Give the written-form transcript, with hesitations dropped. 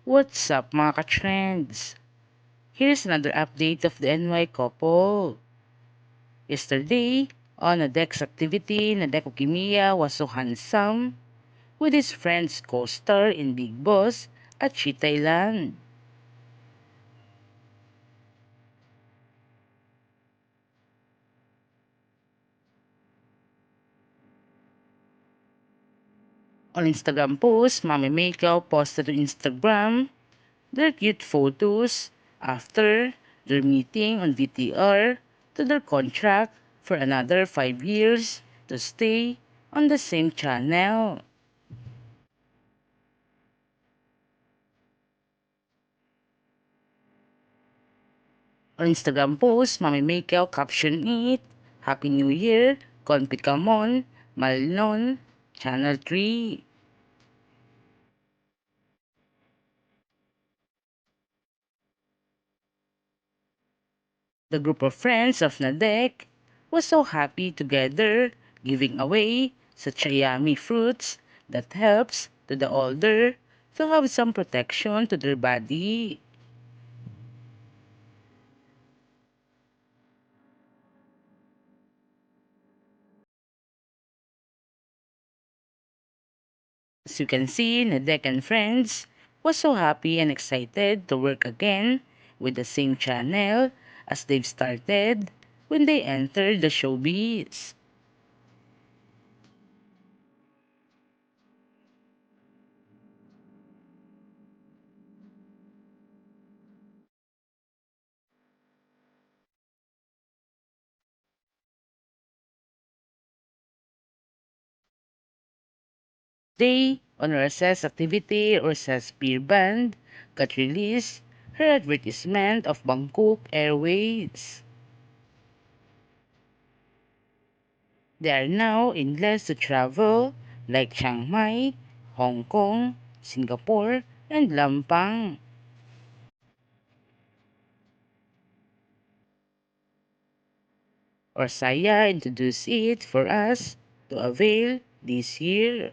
What's up mga ka-trends? Here's another update of the NY couple. Yesterday, on a Dex activity, Nadeko Kimiya was so handsome with his friend's co-star in Big Boss at Chi Thailand. On Instagram post, Mami Makeup posted on Instagram their cute photos after their meeting on VTR to their contract for another 5 years to stay on the same channel. On Instagram post, Mami Makeup caption it, Happy New Year, Konpikamon, Malnon, Channel 3. The group of friends of Nadek was so happy together, giving away such a yummy fruits that helps to the older to have some protection to their body. As you can see, Nadek and friends was so happy and excited to work again with the same channel as they've started when they entered the showbiz. They, on her SS activity or SS beer band, got released her advertisement of Bangkok Airways. They are now in less to travel like Chiang Mai, Hong Kong, Singapore, and Lampang. Or Saya introduced it for us to avail this year.